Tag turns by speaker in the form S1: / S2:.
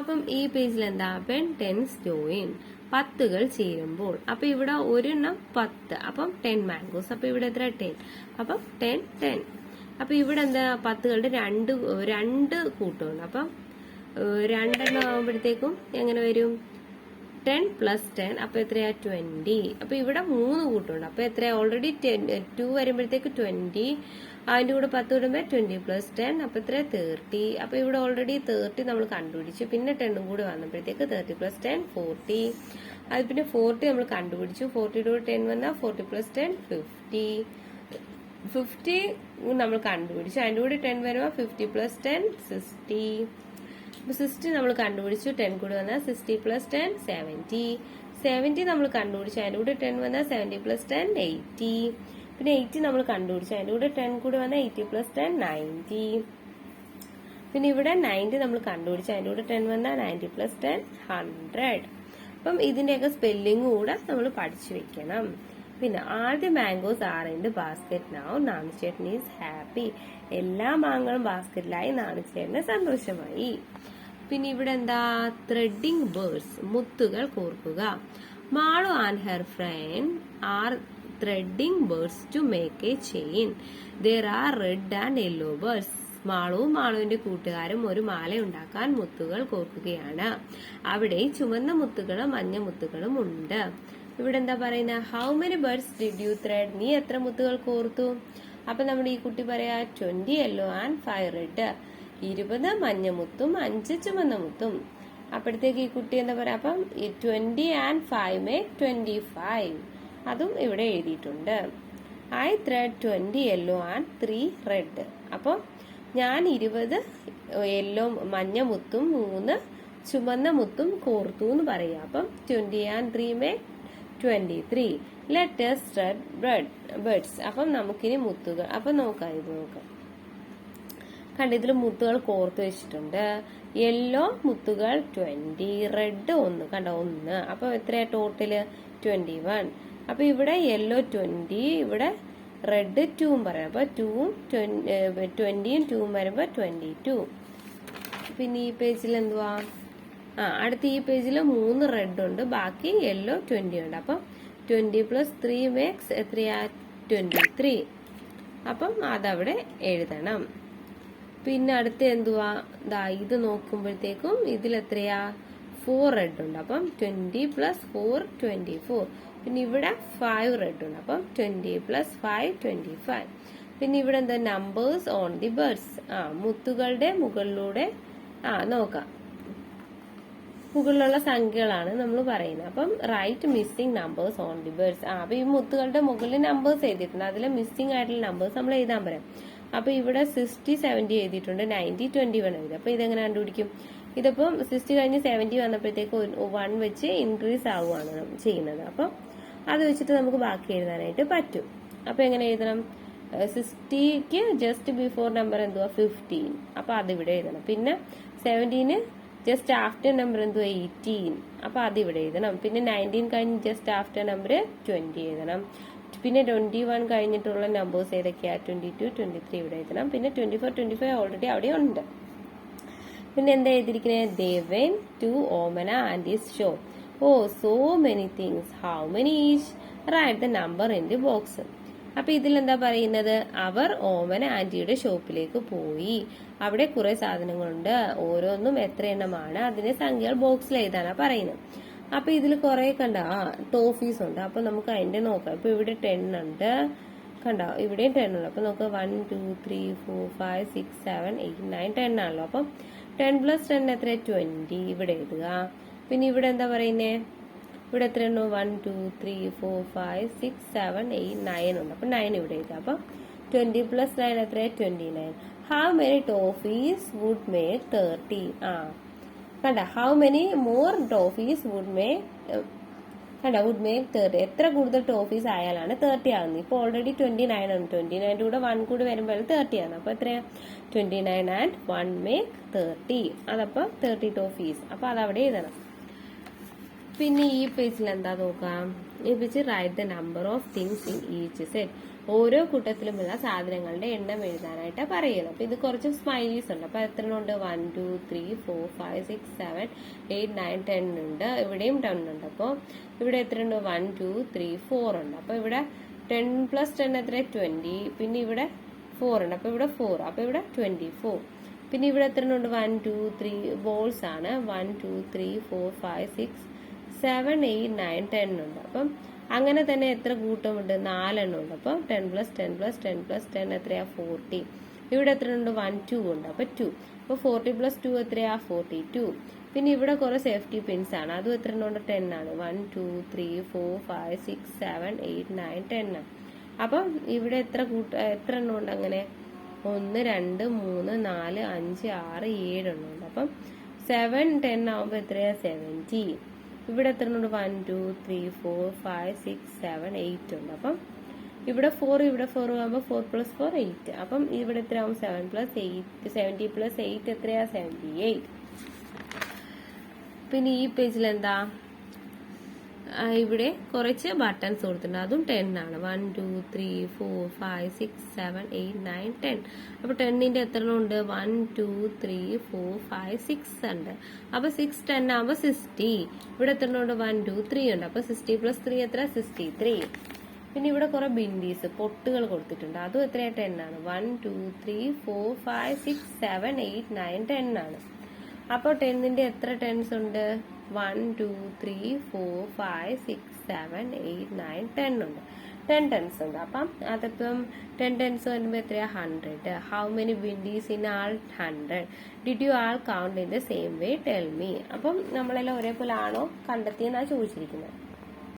S1: അപ്പം ഈ പേജിൽ എന്താ വെൻ ടെൻസ് ജോയിൻ, പത്തുകൾ ചേരുമ്പോൾ. അപ്പൊ ഇവിടെ ഒരെണ്ണം 10, അപ്പം 10 മാംഗോസ്. അപ്പൊ ഇവിടെ എത്ര 10, അപ്പം 10. അപ്പൊ ഇവിടെ എന്താ പത്തുകളുടെ രണ്ട് കൂട്ടമുണ്ട്. അപ്പം 2 ആകുമ്പോഴത്തേക്കും എങ്ങനെ വരും 10 + 10, അപ്പൊ എത്രയാ 20. അപ്പൊ ഇവിടെ 3 കൂട്ടമുണ്ട്. അപ്പൊ എത്രയാ ഓൾറെഡി 2 വരുമ്പോഴത്തേക്ക് 20, അതിന്റെ കൂടെ 10 ഇടുമ്പോ 20 + 10, അപ്പൊ എത്ര 30. അപ്പൊ ഇവിടെ ഓൾറെഡി 30 നമ്മൾ കണ്ടുപിടിച്ചു. പിന്നെ 10 കൂടി വന്നപ്പോഴത്തേക്ക് 30 + 10 40. അത് പിന്നെ 40 നമ്മൾ കണ്ടുപിടിച്ചു. 40യുടെ കൂടെ 10 വന്നാൽ 40 + 10 50 നമ്മൾ കണ്ടുപിടിച്ചു. അതിന്റെ കൂടെ 10 വരുമ്പോ 50 + 10 60. 60 നമ്മൾ കണ്ടുപിടിച്ചു. 10 കൂടി വന്നാൽ 60 + 10 70 നമ്മൾ കണ്ടുപിടിച്ചു. അതിന്റെ കൂടെ 10 വന്നാൽ 70 + 10 80. പിന്നെ 80 നമ്മൾ കണ്ടുപിടിച്ചു. അതിന്റെ കൂടെ 10 കൂടി വന്നാൽ 80 + 10 90. പിന്നെ ഇവിടെ 90 നമ്മൾ കണ്ടുപിടിച്ചു. അതിന്റെ കൂടെ 10 വന്നാൽ 90 + 10 100. അപ്പം ഇതിന്റെയൊക്കെ സ്പെല്ലിംഗ് കൂടെ നമ്മൾ പഠിച്ചു വെക്കണം. പിന്നെ all the mangoes are in the basket now, നാണുചേട്ടൻ ഈസ് ഹാപ്പി. എല്ലാ മാങ്ങകളും ബാസ്കറ്റിലായി, നാണുചേട്ടന് സന്തോഷമായി. പിന്നെ ഇവിടെ എന്താ ത്രെഡിങ് ബേർഡ്സ്, മുത്തുകൾ കോർക്കുക. Malu and her friend are threading birds to make a chain. There are red and yellow birds. മാളുവും മാളുവിന്റെ കൂട്ടുകാരും ഒരു മാല ഉണ്ടാക്കാൻ മുത്തുകൾ കോർക്കുകയാണ്. അവിടെ ചുവന്ന മുത്തുകളും മഞ്ഞ മുത്തുകളും ഉണ്ട്. ഇവിടെ എന്താ പറയുന്നത്, how many birds did you thread, നീ എത്ര മുത്തുകൾ കോർത്തു. അപ്പൊ നമ്മുടെ ഈ കുട്ടി പറയാ 20 യെല്ലോ ആൻഡ് 5 റെഡ്, 20 മഞ്ഞ മുത്തും 5 ചുവന്ന മുത്തും. അപ്പോഴത്തേക്ക് ഈ കുട്ടി എന്താ പറയാ, അപ്പം 20 and 5 make 25. അതും ഇവിടെ എഴുതിയിട്ടുണ്ട്. I thread 20 yellow and 3 red. അപ്പം ഞാൻ 20 യെല്ലോ മഞ്ഞ മുത്തും 3 ചുവന്ന മുത്തും കോർത്തു എന്ന് പറയാം. അപ്പം 20 and 3 make 23. Let us thread birds. അപ്പം നമുക്കിനി മുത്തുകൾ, അപ്പം നോക്കാം, ഇത് നോക്കാം. കണ്ട, ഇതിൽ മുത്തുകൾ കോർത്ത് വെച്ചിട്ടുണ്ട്. യെല്ലോ മുത്തുകൾ 20, റെഡ് 1, കണ്ട 1. അപ്പൊ എത്രയാ ടോട്ടല് 21. അപ്പൊ ഇവിടെ യെല്ലോ 20, ഇവിടെ റെഡ് 2 പറയാം. അപ്പൊ 2 20 2 വരുമ്പോ 22. പിന്നെ ഈ പേജിൽ എന്തുവാ, അടുത്ത ഈ പേജിൽ 3 റെഡ് ഉണ്ട്, ബാക്കി യെല്ലോ 20 ഉണ്ട്. അപ്പം 20 + 3 makes എത്രയാ 23. അപ്പം അതവിടെ എഴുതണം. പിന്നെ അടുത്ത എന്തുവാ, ഇത് നോക്കുമ്പോഴത്തേക്കും ഇതിൽ എത്രയാ 4 റെഡ് ഉണ്ട്. അപ്പം 20 + 4 24. പിന്നെ ഇവിടെ 5 റെഡ് ഉണ്ട്. അപ്പം 20 + 5 25. പിന്നെ ഇവിടെ എന്താ നമ്പേഴ്സ് ഓൺ ദി ബേർഡ്സ്, മുത്തുകളുടെ മുകളിലൂടെ നോക്കാം. മുകളിലുള്ള സംഖ്യകളാണ് നമ്മൾ പറയുന്നത്. അപ്പം write missing numbers on the beads. അപ്പൊ ഈ മുത്തുകളുടെ മുകളിൽ നമ്പേഴ്സ് എഴുതിയിട്ടുണ്ട്, അതിൽ മിസ്സിംഗ് ആയിട്ടുള്ള നമ്പേഴ്സ് നമ്മൾ എഴുതാൻ പറയാം. അപ്പൊ ഇവിടെ 60 70 എഴുതിയിട്ടുണ്ട്, 90 21 എഴുതി. അപ്പൊ ഇതെങ്ങനെ കണ്ടുപിടിക്കും, ഇതിപ്പം 60 കഴിഞ്ഞ് 70 വന്നപ്പോഴത്തേക്ക് 1 വെച്ച് ഇൻക്രീസ് ആവുകയാണ് ചെയ്യുന്നത്. അപ്പം അത് വെച്ചിട്ട് നമുക്ക് ബാക്കി എഴുതാനായിട്ട് പറ്റും. അപ്പൊ എങ്ങനെ എഴുതണം, 60ക്ക് ജസ്റ്റ് ബിഫോർ നമ്പർ എന്തുവാ 15, അപ്പൊ അതിവിടെ എഴുതണം. പിന്നെ 17 ജസ്റ്റ് ആഫ്റ്റർ നമ്പർ എന്തുവാ 18, അപ്പൊ അതിവിടെ എഴുതണം. പിന്നെ 19 കഴിഞ്ഞ് ജസ്റ്റ് ആഫ്റ്റർ നമ്പർ 20 എഴുതണം. പിന്നെ 21 കഴിഞ്ഞിട്ടുള്ള നമ്പേഴ്സ് ഏതൊക്കെയാ 22 23 ഇവിടെ എഴുതണം. പിന്നെ 24 25 ഓൾറെഡി അവിടെ ഉണ്ട്. പിന്നെ എന്താ എഴുതിയിരിക്കുന്നത്, they went to Omana Andes show. So many things, how many each, write the number in the box. അപ്പൊ ഇതിലെന്താ പറയുന്നത്, അവർ ഓമന ആന്റിയുടെ ഷോപ്പിലേക്ക് പോയി. അവിടെ കുറെ സാധനങ്ങളുണ്ട്, ഓരോന്നും എത്ര എണ്ണമാണ്, അതിന്റെ സംഖ്യകൾ ബോക്സിൽ എഴുതാനാ പറയുന്നത്. അപ്പൊ ഇതിൽ കുറെ കണ്ട ടോഫീസ് ഉണ്ട്. അപ്പൊ നമുക്ക് അതിന്റെ നോക്കാം. ഇപ്പൊ ഇവിടെ 10 ഉണ്ട്, കണ്ട ഇവിടെയും 10 ഉണ്ട്. അപ്പൊ നമുക്ക് 1 2 3 4 5 6 7 8 9 10 ആണല്ലോ. അപ്പം 10 + 10 എത്ര 20, ഇവിടെ എഴുതുക. പിന്നെ ഇവിടെ എന്താ പറയുന്നേ, ഇവിടെ എത്ര എണ്ണോ 1 2 3 4 5 6 7 8 9 ഉണ്ട്. അപ്പൊ 9 ഇവിടെ എഴുതുക. അപ്പൊ 20 + 9 എത്ര 29. How many toffees would make 30. കണ്ട, how many more toffees would make, കണ്ട വുഡ് മേക്ക് 30. എത്ര കൂടുതൽ ടോഫീസ് ആയാലാണ് 30 ആകുന്നത്. ഇപ്പൊ ഓൾറെഡി 29 ആണ്. 29 കൂടെ 1 കൂടി വരുമ്പോൾ 30 ആണ്. അപ്പൊ എത്രയാ 29 and 1 make 30. അതപ്പോ 30 ടോഫീസ്. അപ്പൊ അതവിടെ എഴുതണം. പിന്നെ ഈ പേജിൽ എന്താ നോക്കാം, ഈ page write the number of things in each set. ഓരോ കൂട്ടത്തിലുമുള്ള സാധനങ്ങളുടെ എണ്ണം എഴുതാനായിട്ട് പറയുന്നത്. അപ്പൊ ഇത് കുറച്ച് സ്മൈലീസ് ഉണ്ട്. അപ്പൊ എത്ര ഉണ്ട്? 1 2 3 4 5 6 7 8 9 10 ഉണ്ട്. ഇവിടെയും 10 ഉണ്ട്. അപ്പോൾ ഇവിടെ എത്ര ഉണ്ട്? 1 2 3 4 ഉണ്ട്. അപ്പൊ ഇവിടെ 10 + 10 എത്ര? 20. പിന്നെ ഇവിടെ 4 ഉണ്ട്. അപ്പൊ ഇവിടെ 4. അപ്പൊ ഇവിടെ 24. പിന്നെ ഇവിടെ എത്ര ഉണ്ട്? 1 2 3 ബോൾസ് ആണ്. 1 2 3 4 5 6 7 8 9 10 ഉണ്ട്. അപ്പം അങ്ങനെ തന്നെ എത്ര കൂട്ടമുണ്ട്? 4 എണ്ണം ഉണ്ട്. അപ്പം 10 + 10 + 10 + 10 എത്രയാ? 40. ഇവിടെ എത്ര ഉണ്ട്? 1 2 ഉണ്ട്. അപ്പൊ 2. അപ്പൊ 40 + 2 എത്രയാ? 42. പിന്നെ ഇവിടെ കുറെ സേഫ്റ്റി പിൻസ് ആണ്. അതും എത്ര എണ്ണം ഉണ്ട്? 10 ആണ്. 1 2 3 4 5 6 7 8 9 10 ആണ്. അപ്പം ഇവിടെ എത്ര എണ്ണം ഉണ്ട്? അങ്ങനെ 1 2 3 4 5 6 7 എണ്ണം ഉണ്ട്. അപ്പം 7 10 ആവുമ്പോ എത്രയാ? 70. ഇവിടെ എത്ര ഉണ്ട്? 1 2 3 4 5 6 7 8 ഉണ്ട്. അപ്പം ഇവിടെ 4 ഇവിടെ 4 ആകുമ്പോൾ 4 + 4 8. അപ്പം ഇവിടെ എത്ര ആവും? 7 + 8 70 + 8 എത്രയാ? 78. പിന്നെ ഈ പേജിൽ എന്താ? ഇവിടെ കുറച്ച് ബട്ടൺസ് കൊടുത്തിട്ടുണ്ട്. അതും 10 ആണ്. 1 2 3 4 5 6 7 8 9 10. അപ്പൊ 10ന്റെ എത്ര ഉണ്ട്? 1 2 3 4 5 6 ഉണ്ട്. അപ്പൊ 6 10 ആകുമ്പോ 60. ഇവിടെ എത്ര ഉണ്ട്? 1 2 3 ഉണ്ട്. അപ്പൊ 60 + 3 എത്ര? 63. പിന്നെ ഇവിടെ കുറെ ബിൻഡീസ് പൊട്ടുകൾ കൊടുത്തിട്ടുണ്ട്. അതും എത്രയാ? 10 ആണ്. 1 2 3 4 5 6 7 8 9 10 ആണ്. അപ്പോൾ 10ന്റെ എത്ര ടെൻസ് ഉണ്ട്? 1 2 3 4 5 6 7 8 9 10 ഉണ്ട്. 10 ടെൻസ് ഉണ്ട്. അപ്പം അതിപ്പം 10 ടെൻസ് വരുമ്പോൾ എത്രയാ? 100. How many bindis in all? 100. Did you all count in the same way? Tell me. അപ്പം നമ്മളെല്ലാം ഒരേപോലെ ആണോ കണ്ടെത്തിയെന്നാണ് ചോദിച്ചിരിക്കുന്നത്.